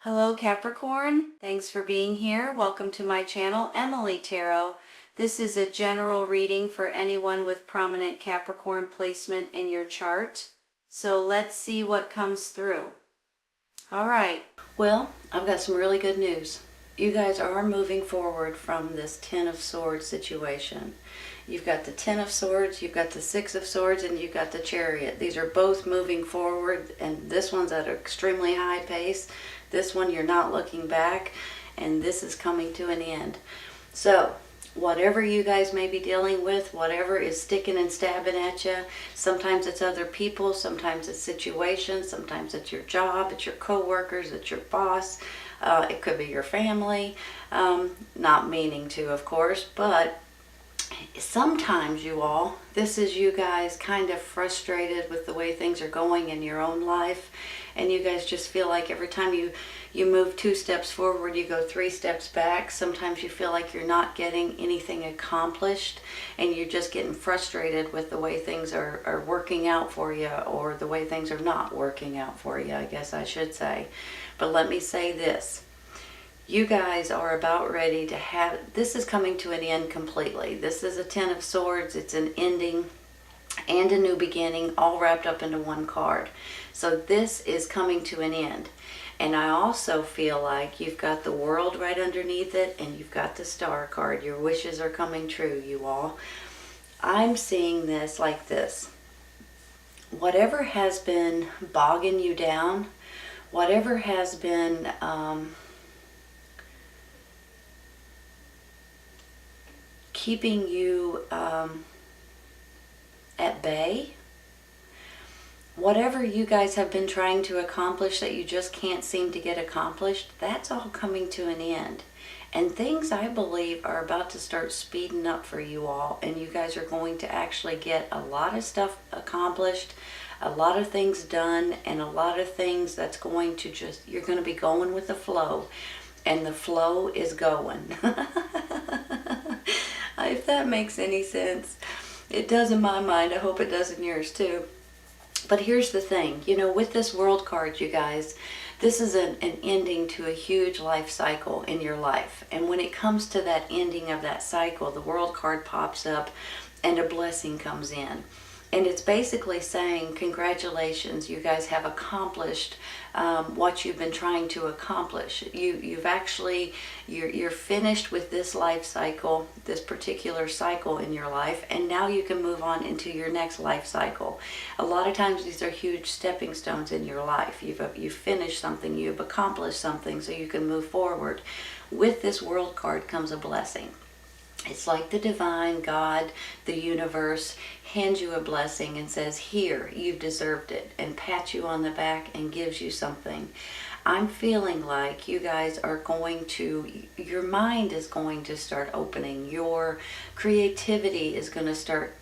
Hello Capricorn, thanks for being here. Welcome to my channel, Emily Tarot. This is a general reading for anyone with prominent Capricorn placement in your chart. So let's see what comes through. Alright, well, I've got some really good news. You guys are moving forward from this Ten of Swords situation. You've got the Ten of Swords, you've got the Six of Swords, and you've got the Chariot. These are both moving forward, and this one's at an extremely high pace. This one, you're not looking back, and this is coming to an end. So, whatever you guys may be dealing with, whatever is sticking and stabbing at you, sometimes it's other people, sometimes it's situations, sometimes it's your job, it's your co-workers, it's your boss, it could be your family, not meaning to, of course, but sometimes you all, this is you guys kind of frustrated with the way things are going in your own life, and you guys just feel like every time you move 2 steps forward, you go 3 steps back. Sometimes you feel like you're not getting anything accomplished, and you're just getting frustrated with the way things are working out for you, or the way things are not working out for you, I guess I should say. But let me say this. You guys are about ready to have, this is coming to an end completely. This is a Ten of Swords. It's an ending and a new beginning, all wrapped up into one card. So this is coming to an end. And I also feel like you've got the World right underneath it, and you've got the Star card. Your wishes are coming true, you all. I'm seeing this like this. Whatever has been bogging you down, whatever has been keeping you at bay, whatever you guys have been trying to accomplish that you just can't seem to get accomplished, that's all coming to an end. And things, I believe, are about to start speeding up for you all, and you guys are going to actually get a lot of stuff accomplished, a lot of things done, and a lot of things that's going to just, you're going to be going with the flow, and the flow is going. If that makes any sense. It does in my mind. I hope it does in yours too. But here's the thing, you know, with this World card, you guys, this is an ending to a huge life cycle in your life. And when it comes to that ending of that cycle, the World card pops up and a blessing comes in. And it's basically saying, congratulations, you guys have accomplished what you've been trying to accomplish. You've actually, you're finished with this life cycle, this particular cycle in your life, and now you can move on into your next life cycle. A lot of times these are huge stepping stones in your life. You've finished something, you've accomplished something, so you can move forward. With this World card comes a blessing. It's like the divine, God, the universe, hands you a blessing and says, here, you've deserved it, and pats you on the back and gives you something. I'm feeling like you guys are going to, your mind is going to start opening. Your creativity is going to start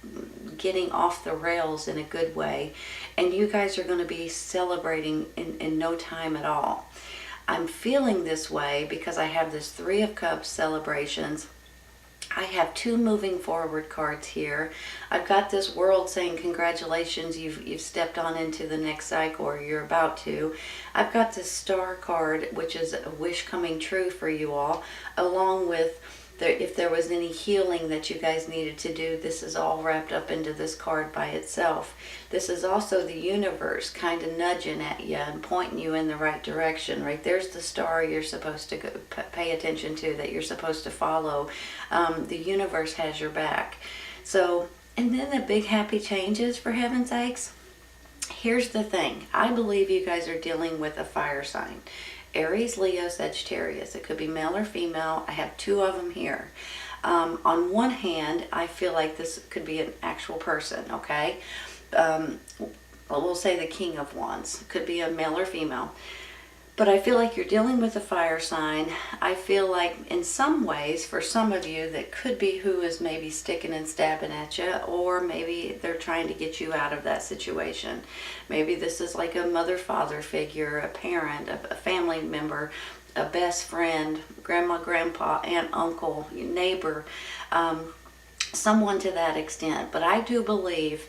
getting off the rails in a good way. And you guys are going to be celebrating in no time at all. I'm feeling this way because I have this Three of Cups celebrations. I have 2 moving forward cards here. I've got this World saying congratulations, you've stepped on into the next cycle, or you're about to. I've got this Star card, which is a wish coming true for you all, along with if there was any healing that you guys needed to do. This is all wrapped up into this card by itself. This is also the universe kind of nudging at you and pointing you in the right direction. Right there's the star you're supposed to go, pay attention to, that you're supposed to follow. The universe has your back. So, and then the big happy changes, for heaven's sakes. Here's the thing. I believe you guys are dealing with a fire sign. Aries, Leo, Sagittarius. It could be male or female. I have 2 of them here. On one hand, I feel like this could be an actual person, okay? We'll say the King of Wands. Could be a male or female. But I feel like you're dealing with a fire sign. I feel like in some ways, for some of you, that could be who is maybe sticking and stabbing at you, or maybe they're trying to get you out of that situation. Maybe this is like a mother-father figure, a parent, a family member, a best friend, grandma, grandpa, aunt, uncle, neighbor, someone to that extent. But I do believe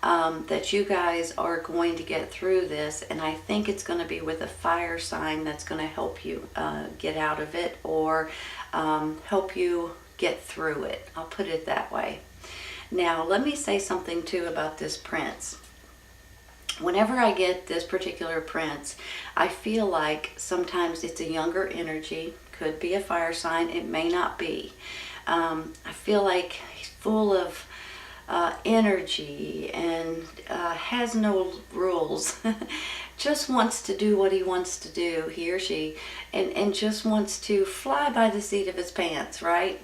that you guys are going to get through this, and I think it's going to be with a fire sign that's going to help you get out of it, or help you get through it. I'll put it that way. Now, let me say something too about this prince. Whenever I get this particular prince, I feel like sometimes it's a younger energy. Could be a fire sign, it may not be. I feel like he's full of energy and has no rules. Just wants to do what he wants to do, he or she, and just wants to fly by the seat of his pants, right?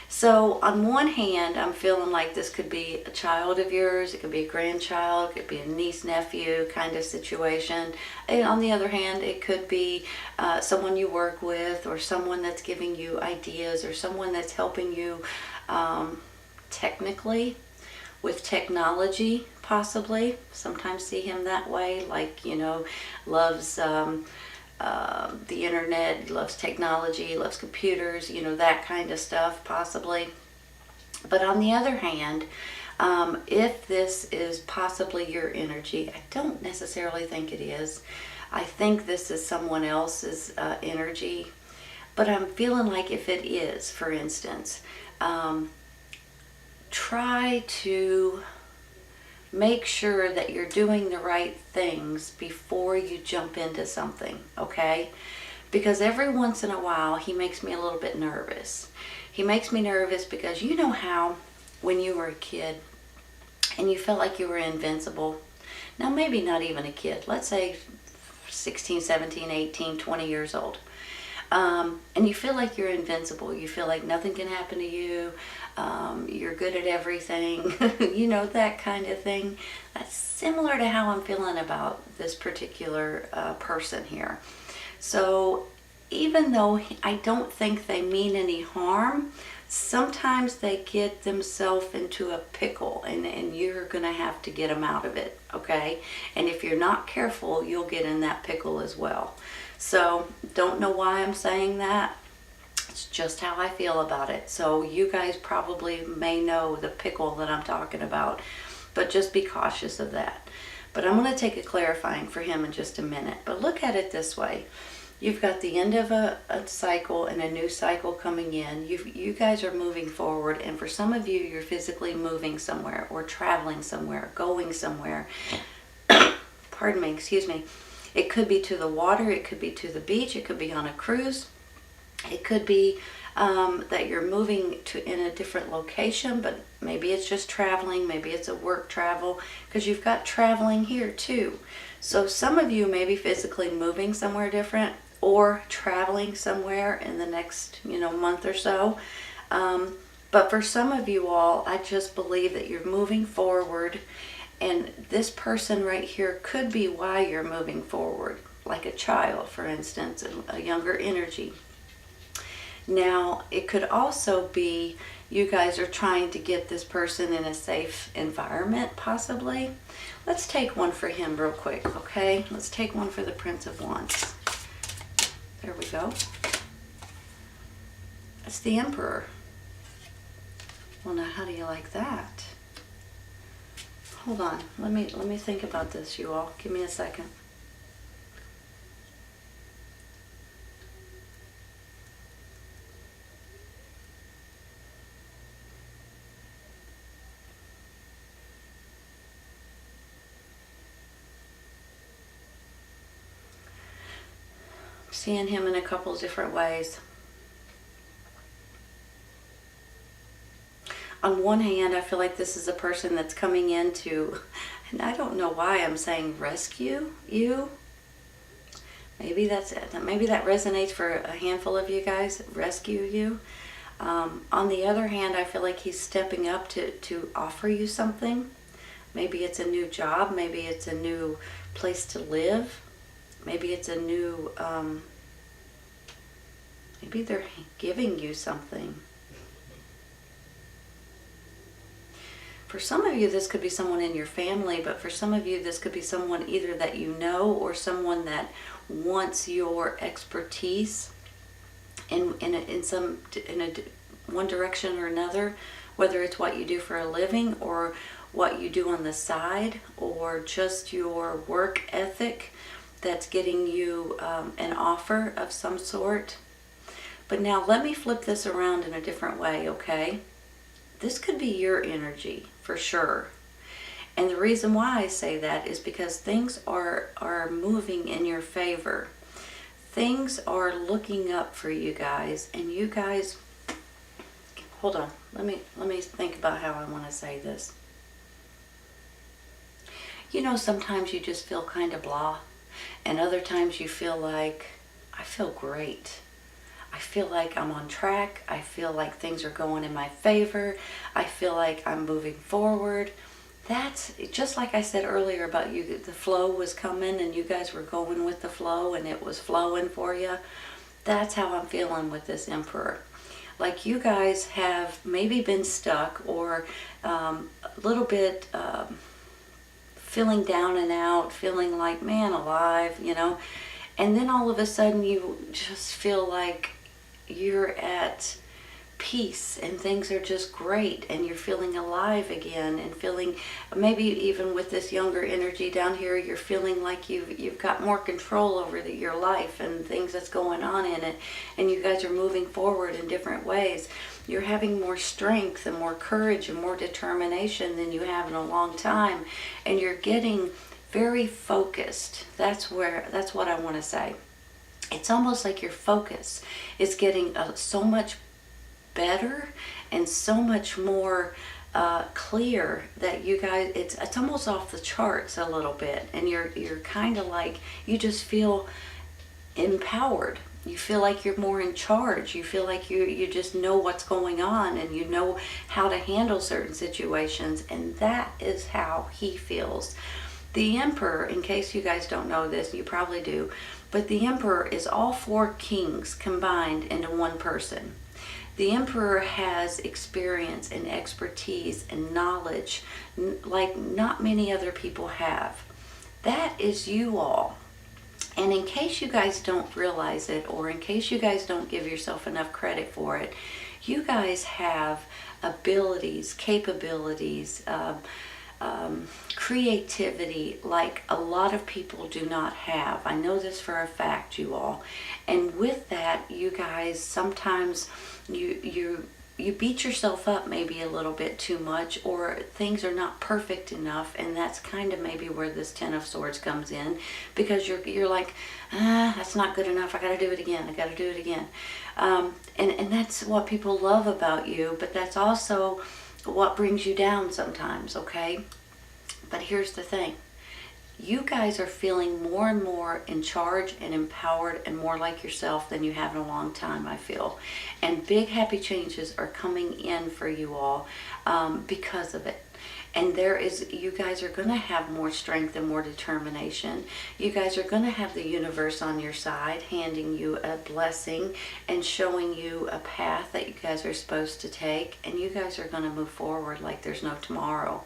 So on one hand, I'm feeling like this could be a child of yours, it could be a grandchild, it could be a niece, nephew kind of situation. And on the other hand, it could be someone you work with, or someone that's giving you ideas, or someone that's helping you technically with technology, possibly. Sometimes see him that way, like, you know, loves the internet, loves technology, loves computers, you know, that kind of stuff, possibly. But on the other hand, if this is possibly your energy, I don't necessarily think it is. I think this is someone else's energy. But I'm feeling like if it is, for instance, try to make sure that you're doing the right things before you jump into something, okay? Because every once in a while, he makes me a little bit nervous. He makes me nervous because you know how when you were a kid and you felt like you were invincible. Now, maybe not even a kid. Let's say 16, 17, 18, 20 years old. And you feel like you're invincible. You feel like nothing can happen to you. You're good at everything. You know, that kind of thing. That's similar to how I'm feeling about this particular person here. So even though I don't think they mean any harm, sometimes they get themselves into a pickle, and you're going to have to get them out of it, okay? And if you're not careful, you'll get in that pickle as well. So don't know why I'm saying that. It's just how I feel about it. So you guys probably may know the pickle that I'm talking about, but just be cautious of that. But I'm going to take a clarifying for him in just a minute. But look at it this way. You've got the end of a cycle and a new cycle coming in. You guys are moving forward, and for some of you, you're physically moving somewhere or traveling somewhere, going somewhere. Pardon me, excuse me. It could be to the water, it could be to the beach, it could be on a cruise. It could be that you're moving to in a different location, but maybe it's just traveling, maybe it's a work travel, because you've got traveling here too. So some of you may be physically moving somewhere different or traveling somewhere in the next, month or so. But for some of you all, I just believe that you're moving forward, and this person right here could be why you're moving forward, like a child, for instance, a younger energy. Now, it could also be you guys are trying to get this person in a safe environment, possibly. Let's take one for him real quick, okay? Let's take one for the Prince of Wands. There we go. It's the Emperor. Well, now, how do you like that? Hold on. Let me think about this, you all. Give me a second. Seeing him in a couple different ways. On one hand, I feel like this is a person that's coming in to, and I don't know why I'm saying rescue you. Maybe that's it. Maybe that resonates for a handful of you guys, rescue you. On the other hand, I feel like he's stepping up to offer you something. Maybe it's a new job. Maybe it's a new place to live. Maybe it's a new, maybe they're giving you something. For some of you, this could be someone in your family, but for some of you, this could be someone either that you know or someone that wants your expertise in one direction or another, whether it's what you do for a living or what you do on the side or just your work ethic that's getting you an offer of some sort. But now let me flip this around in a different way, okay? This could be your energy for sure. And the reason why I say that is because things are moving in your favor. Things are looking up for you guys, and you guys, hold on, let me think about how I want to say this. You know, sometimes you just feel kind of blah, and other times you feel like, I feel great. I feel like I'm on track. I feel like things are going in my favor. I feel like I'm moving forward. That's just like I said earlier about you, the flow was coming and you guys were going with the flow and it was flowing for you. That's how I'm feeling with this Emperor. Like you guys have maybe been stuck or a little bit feeling down and out, feeling like, man alive, you know. And then all of a sudden you just feel like you're at peace and things are just great and you're feeling alive again and feeling, maybe even with this younger energy down here, you're feeling like you've got more control over your life and things that's going on in it, and you guys are moving forward in different ways. You're having more strength and more courage and more determination than you have in a long time, and you're getting very focused. That's what I want to say. It's almost like your focus is getting so much better and so much more clear that you guys, it's almost off the charts a little bit, and you're kind of like, you just feel empowered. You feel like you're more in charge. You feel like you just know what's going on and you know how to handle certain situations, and that is how he feels. The Emperor, in case you guys don't know this, you probably do, but the Emperor is all four kings combined into one person. The Emperor has experience and expertise and knowledge like not many other people have. That is you all. And in case you guys don't realize it, or in case you guys don't give yourself enough credit for it, you guys have abilities, capabilities, creativity like a lot of people do not have. I know this for a fact, you all. And with that, you guys, sometimes you beat yourself up maybe a little bit too much, or things are not perfect enough, and that's kind of maybe where this Ten of Swords comes in, because you're like, that's not good enough, I gotta do it again, I gotta do it again. And that's what people love about you, but that's also what brings you down sometimes, okay? But here's the thing. You guys are feeling more and more in charge and empowered and more like yourself than you have in a long time, I feel. And big happy changes are coming in for you all because of it. And you guys are going to have more strength and more determination. You guys are going to have the universe on your side, handing you a blessing and showing you a path that you guys are supposed to take. And you guys are going to move forward like there's no tomorrow.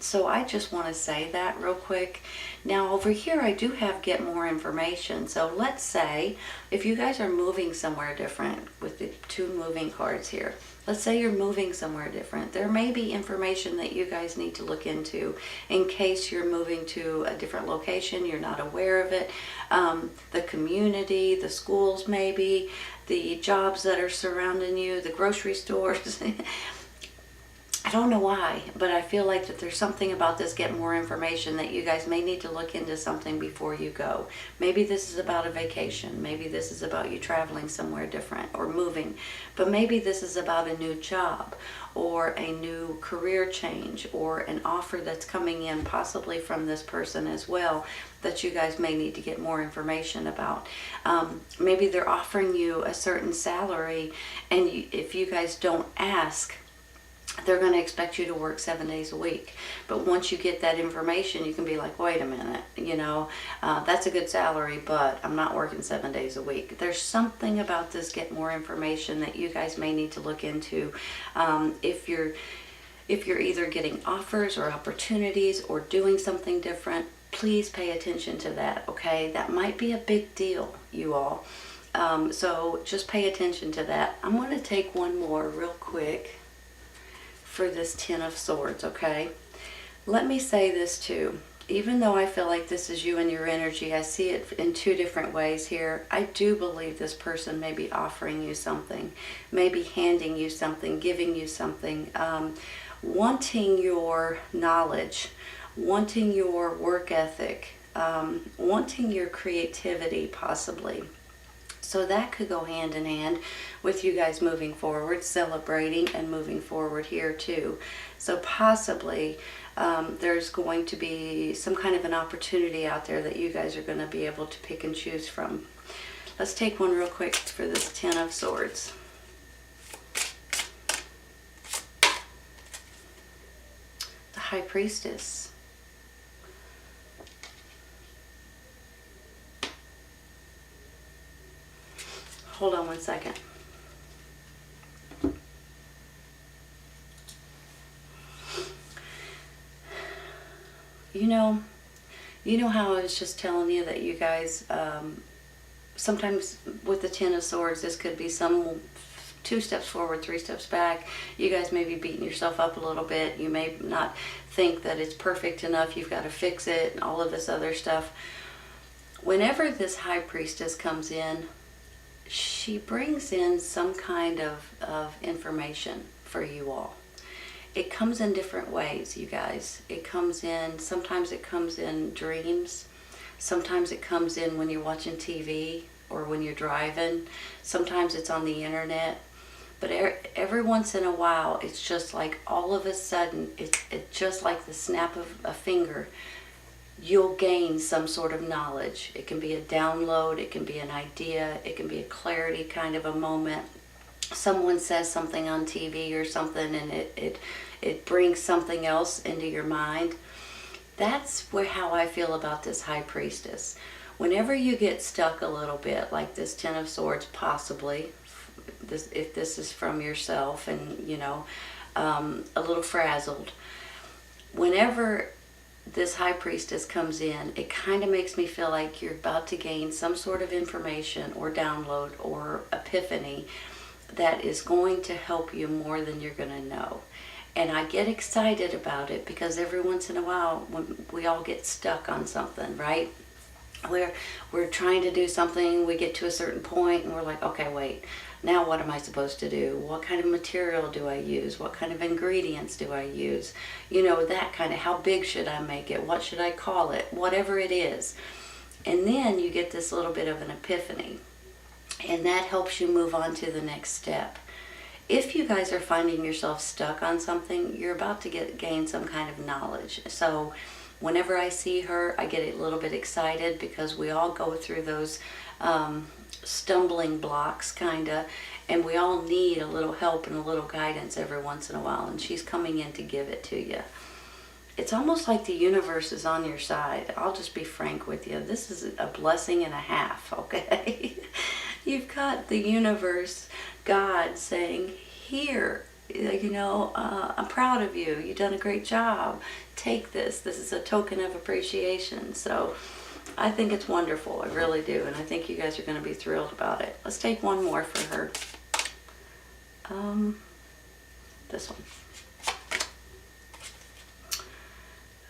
So I just want to say that real quick. Now over here I do have get more information. So let's say if you guys are moving somewhere different with the two moving cards here. Let's say you're moving somewhere different. There may be information that you guys need to look into in case you're moving to a different location, you're not aware of it. The community, the schools maybe, the jobs that are surrounding you, the grocery stores. I don't know why, but I feel like that there's something about this get more information that you guys may need to look into something before you go. Maybe this is about a vacation. Maybe this is about you traveling somewhere different or moving. But maybe this is about a new job or a new career change or an offer that's coming in possibly from this person as well that you guys may need to get more information about. Maybe they're offering you a certain salary, and if you guys don't ask, they're going to expect you to work 7 days a week. But once you get that information, you can be like, wait a minute, you know, that's a good salary, but I'm not working 7 days a week. There's something about this get more information that you guys may need to look into. If you're either getting offers or opportunities or doing something different, please pay attention to that, okay? That might be a big deal, you all. So just pay attention to that. I'm going to take one more real quick for this Ten of Swords, okay? Let me say this too. Even though I feel like this is you and your energy, I see it in two different ways here. I do believe this person may be offering you something, maybe handing you something, giving you something, wanting your knowledge, wanting your work ethic, wanting your creativity possibly. So that could go hand in hand with you guys moving forward, celebrating and moving forward here too. So possibly there's going to be some kind of an opportunity out there that you guys are going to be able to pick and choose from. Let's take one real quick for this Ten of Swords. The High Priestess. Hold on one second. You know how I was just telling you that you guys, sometimes with the Ten of Swords, this could be some 2 steps forward, 3 steps back. You guys may be beating yourself up a little bit. You may not think that it's perfect enough. You've got to fix it and all of this other stuff. Whenever this High Priestess comes in, she brings in some kind of information for you all. It comes in different ways, you guys. Sometimes it comes in dreams. Sometimes it comes in when you're watching TV or when you're driving. Sometimes it's on the internet. But every once in a while, it's just like all of a sudden, it's just like the snap of a finger. You'll gain some sort of knowledge. It can be a download, it can be an idea, it can be a clarity kind of a moment. Someone says something on TV or something and it brings something else into your mind. That's how I feel about this High Priestess. Whenever you get stuck a little bit, like this Ten of Swords possibly, if this is from yourself and, a little frazzled, whenever this High Priestess comes in, it kind of makes me feel like you're about to gain some sort of information or download or epiphany that is going to help you more than you're going to know. And I get excited about it because every once in a while when we all get stuck on something, right? We're trying to do something, we get to a certain point and we're like, okay, wait, now what am I supposed to do? What kind of material do I use? What kind of ingredients do I use? That kind of, how big should I make it? What should I call it? Whatever it is. And then you get this little bit of an epiphany. And that helps you move on to the next step. If you guys are finding yourself stuck on something, you're about to gain some kind of knowledge. So whenever I see her, I get a little bit excited because we all go through those stumbling blocks and we all need a little help and a little guidance every once in a while, and she's coming in to give it to you. It's almost like the universe is on your side. I'll just be frank with you. This is a blessing and a half, okay? You've got the universe, God saying, here, I'm proud of you. You've done a great job. Take this. This is a token of appreciation. So I think it's wonderful. I really do. And I think you guys are going to be thrilled about it. Let's take one more for her. This one.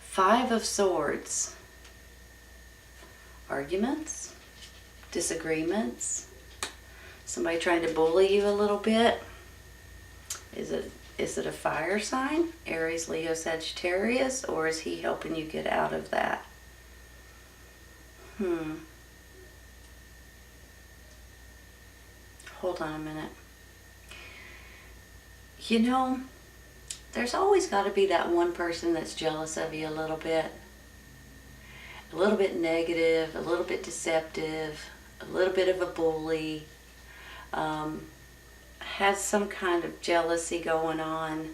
5 of Swords. Arguments, disagreements, somebody trying to bully you a little bit. Is it a fire sign, Aries, Leo, Sagittarius, or is he helping you get out of that? Hold on a minute. There's always got to be that one person that's jealous of you a little bit negative, a little bit deceptive, a little bit of a bully, has some kind of jealousy going on.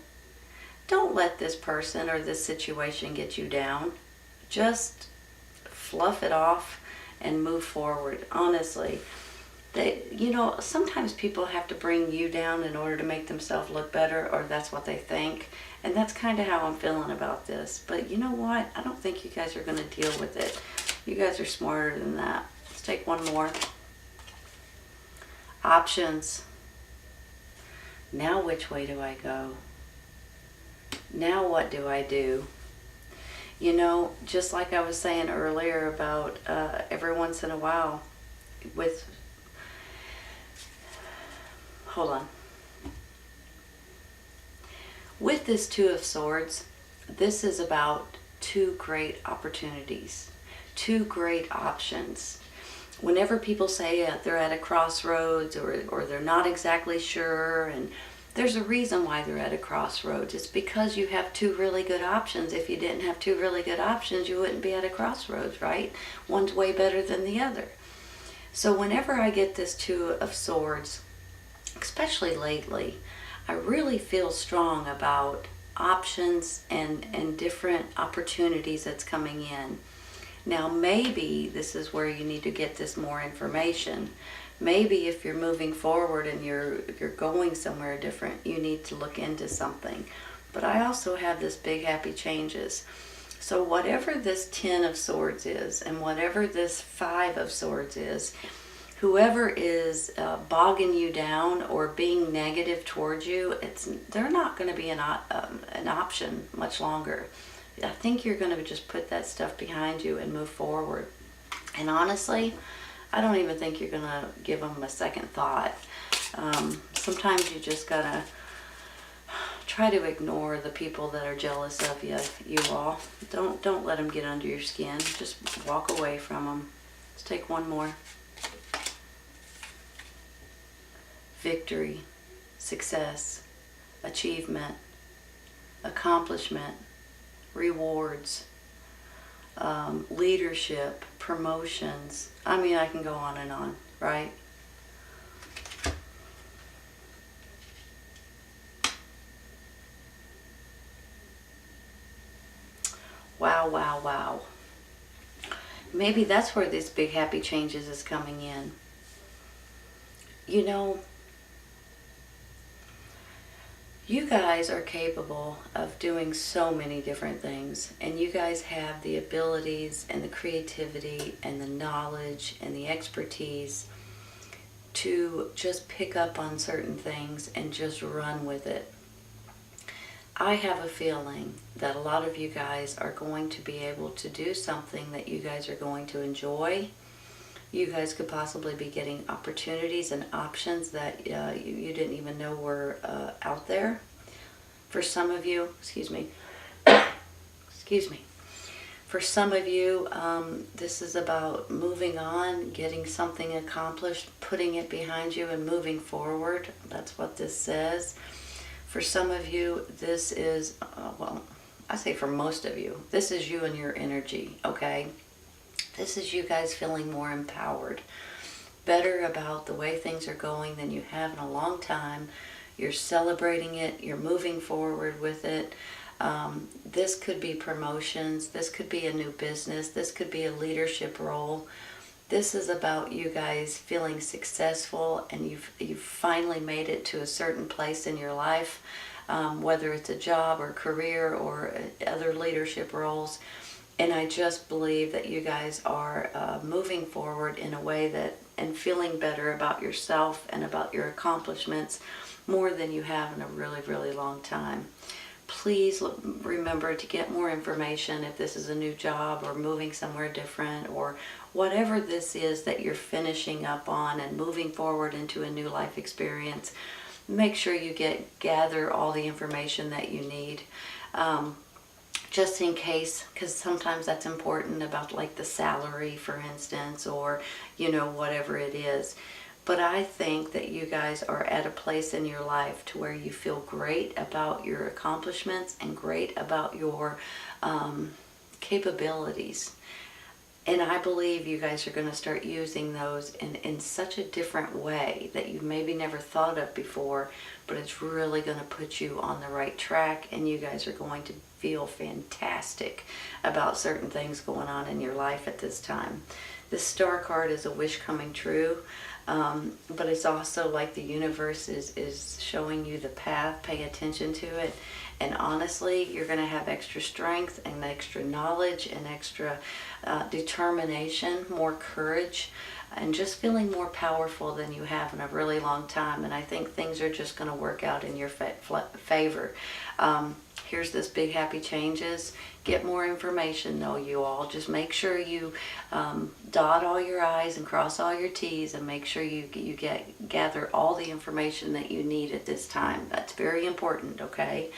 Don't let this person or this situation get you down. Just fluff it off and move forward. Honestly, sometimes people have to bring you down in order to make themselves look better, or that's what they think. And that's kind of how I'm feeling about this. But you know what? I don't think you guys are going to deal with it. You guys are smarter than that. Let's take one more. Options. Now which way do I go? Now what do I do? You know, just like I was saying earlier about every once in a while with, hold on. With this Two of Swords, this is about two great opportunities, two great options. Whenever people say they're at a crossroads or they're not exactly sure, and there's a reason why they're at a crossroads. It's because you have two really good options. If you didn't have two really good options, you wouldn't be at a crossroads, right? One's way better than the other. So whenever I get this Two of Swords, especially lately, I really feel strong about options and different opportunities that's coming in. Now maybe this is where you need to get this more information. Maybe if you're moving forward and you're going somewhere different, you need to look into something. But I also have this big happy changes. So whatever this Ten of Swords is and whatever this Five of Swords is, whoever is bogging you down or being negative towards you, they're not going to be an option much longer. I think you're going to just put that stuff behind you and move forward. And honestly, I don't even think you're going to give them a second thought. Sometimes you just got to try to ignore the people that are jealous of you all. Don't let them get under your skin. Just walk away from them. Let's take one more. Victory, success, achievement, accomplishment, rewards, leadership, promotions. I mean, I can go on and on, right? Wow, wow, wow. Maybe that's where this big happy changes is coming in. You know, you guys are capable of doing so many different things, and you guys have the abilities and the creativity and the knowledge and the expertise to just pick up on certain things and just run with it. I have a feeling that a lot of you guys are going to be able to do something that you guys are going to enjoy. You guys could possibly be getting opportunities and options that you didn't even know were out there. For some of you, excuse me, for some of you, this is about moving on, getting something accomplished, putting it behind you and moving forward. That's what this says. For some of you, this is, well, I say for most of you, this is you and your energy, okay? This is you guys feeling more empowered, better about the way things are going than you have in a long time. You're celebrating it. You're moving forward with it. This could be promotions. This could be a new business. This could be a leadership role. This is about you guys feeling successful, and you've finally made it to a certain place in your life, whether it's a job or career or other leadership roles. And I just believe that you guys are moving forward in a way that, and feeling better about yourself and about your accomplishments more than you have in a really, really long time. Please remember to get more information if this is a new job or moving somewhere different or whatever this is that you're finishing up on and moving forward into a new life experience. Make sure you gather all the information that you need. Just in case, because sometimes that's important about like the salary, for instance, or, you know, whatever it is. But I think that you guys are at a place in your life to where you feel great about your accomplishments and great about your capabilities. And I believe you guys are going to start using those in such a different way that you maybe never thought of before, but it's really going to put you on the right track, and you guys are going to feel fantastic about certain things going on in your life at this time. This star card is a wish coming true, but it's also like the universe is showing you the path. Pay attention to it. And honestly, you're going to have extra strength and extra knowledge and extra determination, more courage, and just feeling more powerful than you have in a really long time. And I think things are just going to work out in your favor. here's this big happy changes. Get more information though, you all. Just make sure you dot all your I's and cross all your T's, and make sure you gather all the information that you need at this time. That's very important, okay?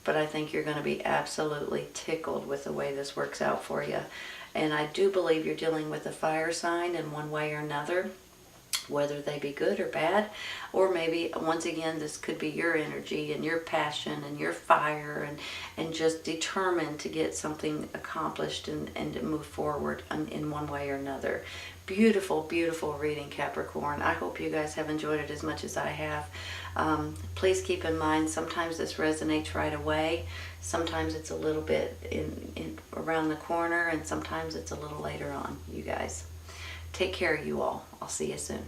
But I think you're going to be absolutely tickled with the way this works out for you. And I do believe you're dealing with a fire sign in one way or another, whether they be good or bad, or maybe once again this could be your energy and your passion and your fire, and just determined to get something accomplished and to move forward in one way or another. Beautiful, beautiful reading, Capricorn. I hope you guys have enjoyed it as much as I have. Please keep in mind, sometimes this resonates right away, sometimes it's a little bit in around the corner, and sometimes it's a little later on, you guys. Take care, you all. I'll see you soon.